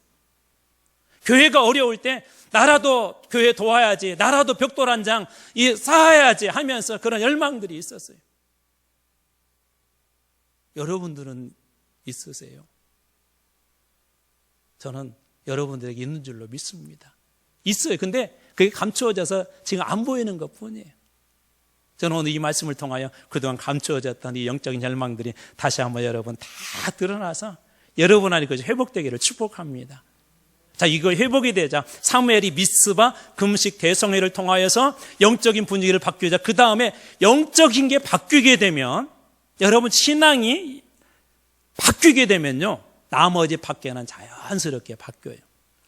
교회가 어려울 때 나라도 교회 도와야지, 나라도 벽돌 한 장 쌓아야지 하면서 그런 열망들이 있었어요. 여러분들은 있으세요? 저는 여러분들에게 있는 줄로 믿습니다. 있어요. 근데 그게 감추어져서 지금 안 보이는 것 뿐이에요. 저는 오늘 이 말씀을 통하여 그동안 감추어졌던 이 영적인 열망들이 다시 한번 여러분 다 드러나서 여러분 안에 그것이 회복되기를 축복합니다. 자, 이거 회복이 되자 사무엘이 미스바 금식 대성회를 통하여서 영적인 분위기를 바뀌자. 그 다음에 영적인 게 바뀌게 되면 여러분 신앙이 바뀌게 되면요 나머지 밖에는 자연스럽게 바뀌어요.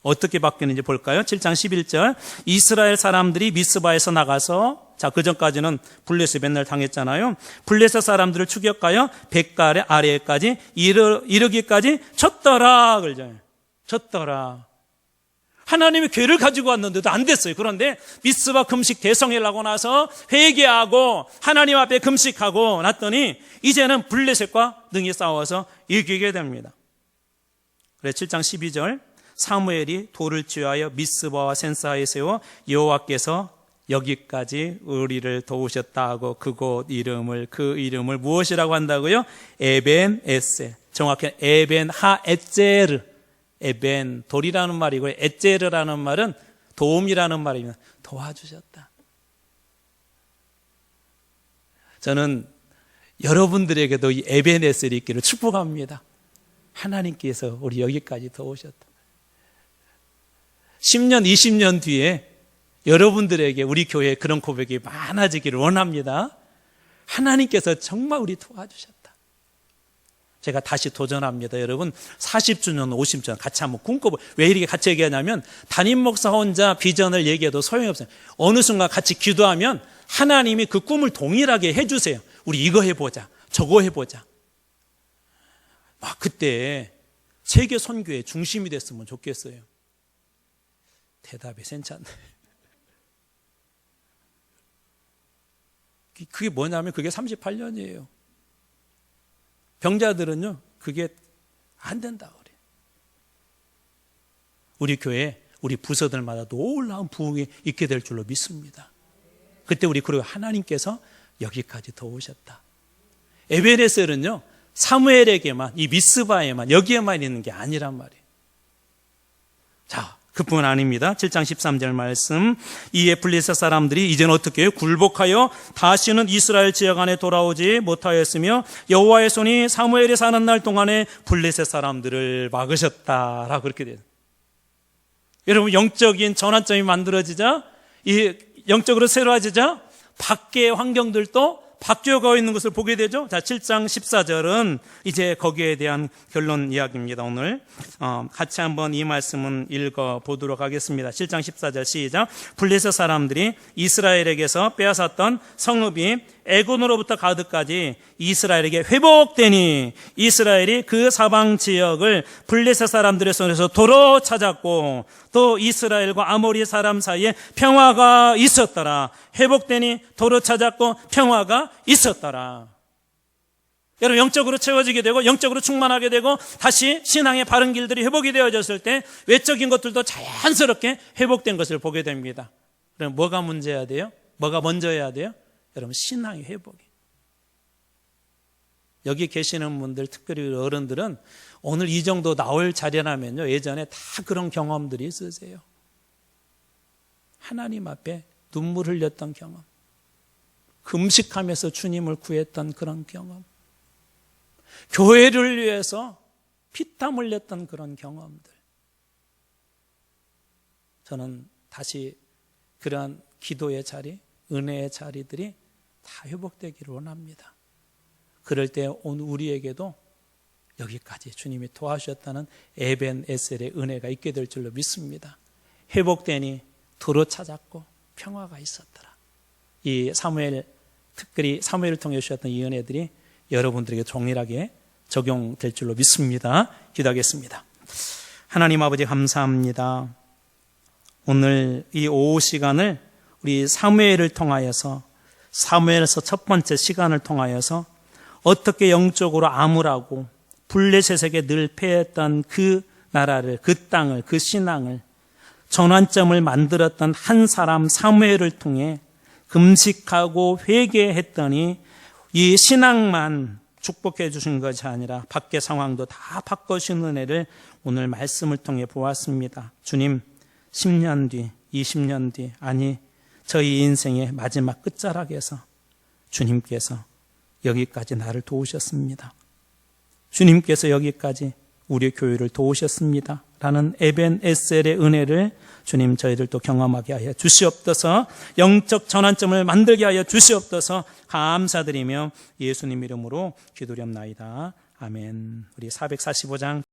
어떻게 바뀌는지 볼까요? 7장 11절 이스라엘 사람들이 미스바에서 나가서 자, 그전까지는 블레셋 맨날 당했잖아요. 블레셋 사람들을 추격하여 벳갈의 아래까지 이르기까지 쳤더라. 그러죠. 쳤더라. 하나님이 괴를 가지고 왔는데도 안 됐어요. 그런데 미스바 금식 대성회를 하고 나서 회개하고 하나님 앞에 금식하고 났더니 이제는 블레셋과 능히 싸워서 이기게 됩니다. 그래 7장 12절 사무엘이 돌을 취하여 미스바와 센사에 세워 여호와께서 여기까지 우리를 도우셨다 하고 그 이름을 무엇이라고 한다고요? 에벤에세. 정확히 에벤하에제르. 에벤 돌이라는 말이고 에제르라는 말은 도움이라는 말입니다. 도와주셨다. 저는 여러분들에게도 이 에벤에셀이 있기를 축복합니다. 하나님께서 우리 여기까지 도우셨다. 10년, 20년 뒤에 여러분들에게 우리 교회에 그런 고백이 많아지기를 원합니다. 하나님께서 정말 우리 도와주셨다. 제가 다시 도전합니다. 여러분 40주년, 50주년 같이 한번 꿈꿔보고 왜 이렇게 같이 얘기하냐면 담임 목사 혼자 비전을 얘기해도 소용이 없어요. 어느 순간 같이 기도하면 하나님이 그 꿈을 동일하게 해주세요. 우리 이거 해보자, 저거 해보자. 그때 세계 선교의 중심이 됐으면 좋겠어요. 대답이 괜찮네. 그게 뭐냐면 그게 38년이에요. 병자들은요, 그게 안 된다 그래요. 우리 교회, 우리 부서들마다 놀라운 부흥이 있게 될 줄로 믿습니다. 그때 우리 그리고 하나님께서 여기까지 도우셨다. 에베네셀은요, 사무엘에게만, 이 미스바에만, 여기에만 있는 게 아니란 말이에요. 자, 그뿐 아닙니다. 7장 13절 말씀. 이에 블레셋 사람들이 이제는 어떻게 해요? 굴복하여 다시는 이스라엘 지역 안에 돌아오지 못하였으며 여호와의 손이 사무엘이 사는 날 동안에 블레셋 사람들을 막으셨다라고 그렇게 돼요. 여러분 영적인 전환점이 만들어지자, 이 영적으로 새로워지자 밖의 환경들도 바뀌어가고 있는 것을 보게 되죠. 자, 7장 14절은 이제 거기에 대한 결론 이야기입니다. 오늘 같이 한번 이 말씀은 읽어보도록 하겠습니다. 7장 14절 시작. 블레셋 사람들이 이스라엘에게서 빼앗았던 성읍이 에곤으로부터 가드까지 이스라엘에게 회복되니 이스라엘이 그 사방 지역을 블레셋 사람들의 손에서 도로 찾았고 또 이스라엘과 아모리 사람 사이에 평화가 있었더라. 회복되니 도로 찾았고 평화가 있었더라. 여러분 영적으로 채워지게 되고 영적으로 충만하게 되고 다시 신앙의 바른 길들이 회복이 되어졌을 때 외적인 것들도 자연스럽게 회복된 것을 보게 됩니다. 그럼 뭐가 문제여야 돼요? 뭐가 먼저 해야 돼요? 여러분 신앙의 회복이. 여기 계시는 분들 특별히 어른들은 오늘 이 정도 나올 자리라면요 예전에 다 그런 경험들이 있으세요. 하나님 앞에 눈물 흘렸던 경험, 금식하면서 주님을 구했던 그런 경험, 교회를 위해서 피땀 흘렸던 그런 경험들. 저는 다시 그러한 기도의 자리, 은혜의 자리들이 다 회복되기를 원합니다. 그럴 때 오늘 우리에게도 여기까지 주님이 도와주셨다는 에벤에셀의 은혜가 있게 될 줄로 믿습니다. 회복되니 도로 찾았고 평화가 있었더라. 이 사무엘, 특별히 사무엘을 통해 주셨던 이 은혜들이 여러분들에게 동일하게 적용될 줄로 믿습니다. 기도하겠습니다. 하나님 아버지 감사합니다. 오늘 이 오후 시간을 우리 사무엘을 통하여서, 사무엘에서 첫 번째 시간을 통하여서 어떻게 영적으로 암울하고 블레셋에게 늘 패했던 그 나라를, 그 땅을, 그 신앙을 전환점을 만들었던 한 사람 사무엘을 통해 금식하고 회개했더니 이 신앙만 축복해 주신 것이 아니라 밖의 상황도 다 바꿔주신 은혜를 오늘 말씀을 통해 보았습니다. 주님, 10년 뒤, 20년 뒤, 아니 저희 인생의 마지막 끝자락에서 주님께서 여기까지 나를 도우셨습니다. 주님께서 여기까지 우리 교회를 도우셨습니다. 라는 에벤에셀의 은혜를 주님 저희들도 경험하게 하여 주시옵소서. 영적 전환점을 만들게 하여 주시옵소서. 감사드리며 예수님 이름으로 기도렵나이다. 아멘. 우리 445장